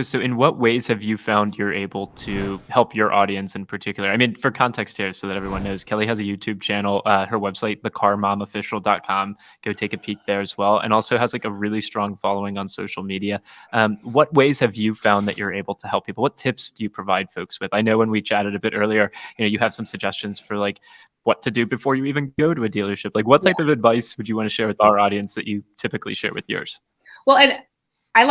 So in what ways have you found you're able to help your audience in particular? I mean, for context here, so that everyone knows, Kelly has a YouTube channel, her website, thecarmomofficial.com. Go take a peek there as well. And also has like a really strong following on social media. What ways have you found that you're able to help people? What tips do you provide folks with? I know when we chatted a bit earlier, you have some suggestions for like what to do before you even go to a dealership. Like what Yeah. type of advice would you want to share with our audience that you typically share with yours? Well, and I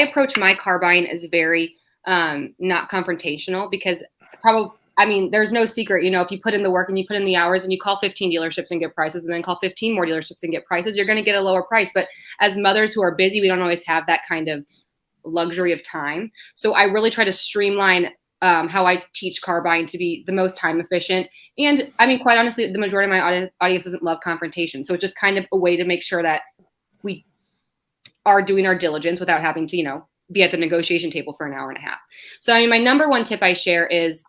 approach my car buying as very not confrontational because there's no secret, if you put in the work and you put in the hours and you call 15 dealerships and get prices and then call 15 more dealerships and get prices, you're going to get a lower price. But as mothers who are busy, we don't always have that kind of luxury of time. So I really try to streamline how I teach car buying to be the most time efficient. And I mean, quite honestly, the majority of my audience doesn't love confrontation. So it's just kind of a way to make sure that we are doing our diligence without having to, be at the negotiation table for an hour and a half. So, I mean, my number one tip I share is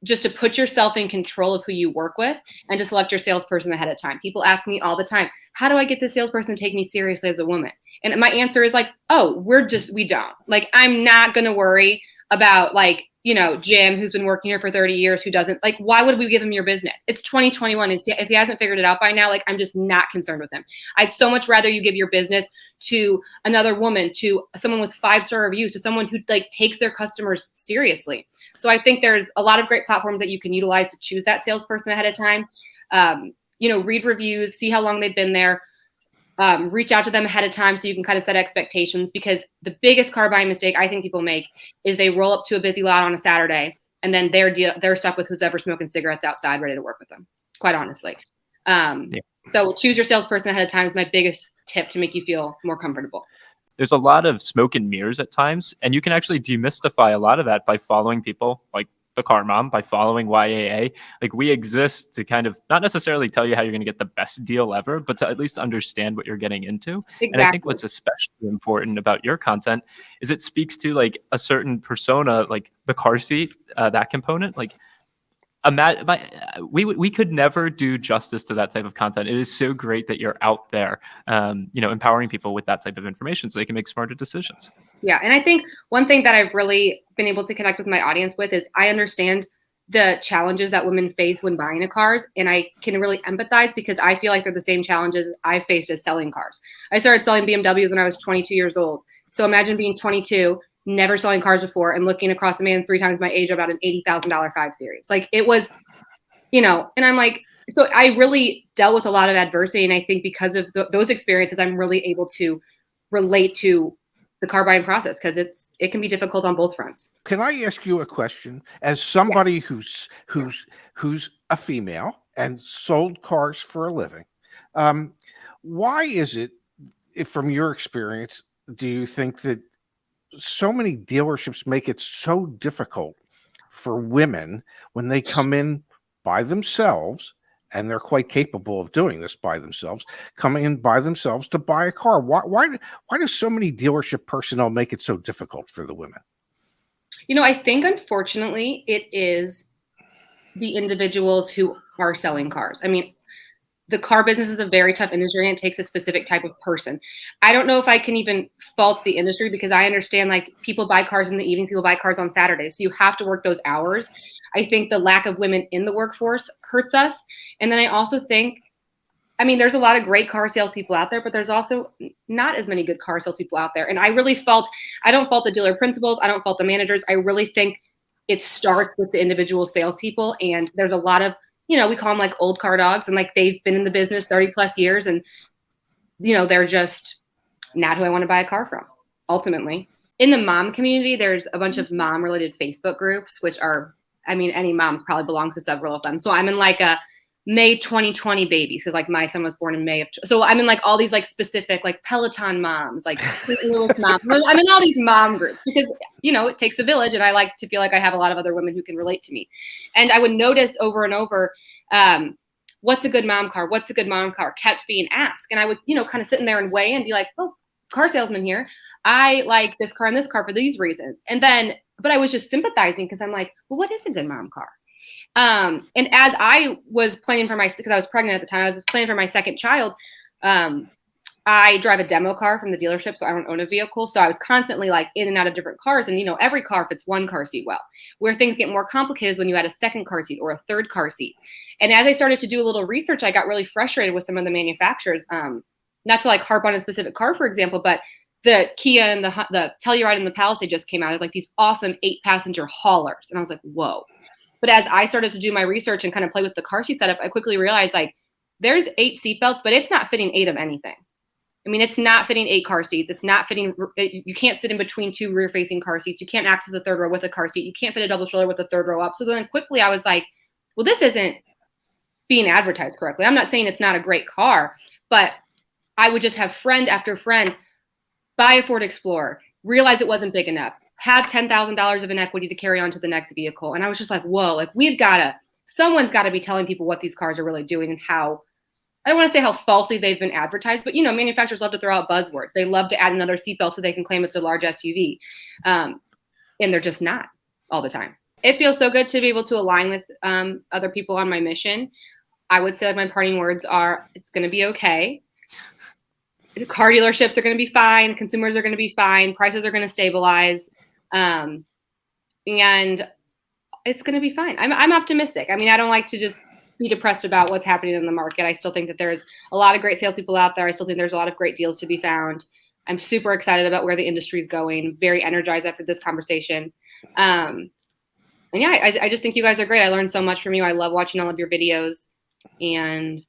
just to put yourself in control of who you work with and to select your salesperson ahead of time. People ask me all the time, how do I get this salesperson to take me seriously as a woman? And my answer is like, oh, we don't. Like, I'm not going to worry about Jim, who's been working here for 30 years, who doesn't, like, why would we give him your business? It's 2021. And if he hasn't figured it out by now, like, I'm just not concerned with him. I'd so much rather you give your business to another woman, to someone with 5-star reviews, to someone who takes their customers seriously. So I think there's a lot of great platforms that you can utilize to choose that salesperson ahead of time. Read reviews, see how long they've been there. Reach out to them ahead of time so you can kind of set expectations, because the biggest car buying mistake I think people make is they roll up to a busy lot on a Saturday and then they're stuck with who's ever smoking cigarettes outside ready to work with them, quite honestly. So choose your salesperson ahead of time is my biggest tip to make you feel more comfortable. There's a lot of smoke and mirrors at times, and you can actually demystify a lot of that by following people like the Car Mom, by following YAA. Like, we exist to kind of not necessarily tell you how you're going to get the best deal ever, but to at least understand what you're getting into. Exactly. And I think what's especially important about your content is it speaks to like a certain persona, like the car seat, that component. Like, we could never do justice to that type of content. It is so great that you're out there, empowering people with that type of information so they can make smarter decisions. Yeah. And I think one thing that I've really been able to connect with my audience with is I understand the challenges that women face when buying a cars. And I can really empathize because I feel like they're the same challenges I faced as selling cars. I started selling BMWs when I was 22 years old. So imagine being 22, never selling cars before, and looking across a man 3 times my age about an $80,000 5 Series. Like, it was, and I'm like, so I really dealt with a lot of adversity. And I think because of those experiences, I'm really able to relate to the car buying process, because it can be difficult on both fronts. Can I ask you a question? As somebody who's a female and sold cars for a living, why is it, from your experience, do you think that so many dealerships make it so difficult for women when they come in by themselves, and they're quite capable of doing this by themselves, coming in by themselves to buy a car? Why do so many dealership personnel make it so difficult for the women? I think unfortunately it is the individuals who are selling cars. I mean, the car business is a very tough industry and it takes a specific type of person. I don't know if I can even fault the industry, because I understand, like, people buy cars in the evenings, people buy cars on Saturdays. So you have to work those hours. I think the lack of women in the workforce hurts us. And then I also think, there's a lot of great car salespeople out there, but there's also not as many good car salespeople out there. And I don't fault the dealer principals. I don't fault the managers. I really think it starts with the individual salespeople. And there's a lot of, we call them like old car dogs, and like they've been in the business 30 plus years, and they're just not who I want to buy a car from. Ultimately, in the mom community, there's a bunch of mom related Facebook groups, which are, any moms probably belongs to several of them. So I'm in like a May 2020 babies, because like my son was born in May of. So I'm in like all these like specific like Peloton moms, like St. Louis moms. I'm in all these mom groups because it takes a village, and I like to feel like I have a lot of other women who can relate to me. And I would notice over and over, what's a good mom car? What's a good mom car? Kept being asked, and I would kind of sit in there and weigh and be like, oh, car salesman here. I like this car and this car for these reasons. And then, but I was just sympathizing because I'm like, well, what is a good mom car? And as I was planning for because I was pregnant at the time, I was planning for my second child. I drive a demo car from the dealership, so I don't own a vehicle. So I was constantly like in and out of different cars. And, you know, every car fits one car seat well. Where things get more complicated is when you add a second car seat or a third car seat. And as I started to do a little research, I got really frustrated with some of the manufacturers. Not to like harp on a specific car, for example, but the Kia and the Telluride and the Palisade just came out as like these awesome 8-passenger haulers. And I was like, whoa. But as I started to do my research and kind of play with the car seat setup, I quickly realized like there's 8 seatbelts, but it's not fitting 8 of anything. I mean, it's not fitting 8 car seats. It's not fitting. You can't sit in between 2 rear-facing car seats. You can't access the third row with a car seat. You can't fit a double stroller with the third row up. So then quickly I was like, well, this isn't being advertised correctly. I'm not saying it's not a great car, but I would just have friend after friend buy a Ford Explorer, realize it wasn't big enough, have $10,000 of an equity to carry on to the next vehicle. And I was just like, whoa, like someone's got to be telling people what these cars are really doing and how, I don't want to say how falsely they've been advertised, but, you know, manufacturers love to throw out buzzwords. They love to add another seatbelt so they can claim it's a large SUV. And they're just not all the time. It feels so good to be able to align with other people on my mission. I would say like my parting words are, it's going to be okay. Car dealerships are going to be fine. Consumers are going to be fine. Prices are going to stabilize. And it's going to be fine. I'm optimistic. I mean, I don't like to just be depressed about what's happening in the market. I still think that there's a lot of great salespeople out there. I still think there's a lot of great deals to be found. I'm super excited about where the industry is going. Very energized after this conversation. And yeah, I just think you guys are great. I learned so much from you. I love watching all of your videos. And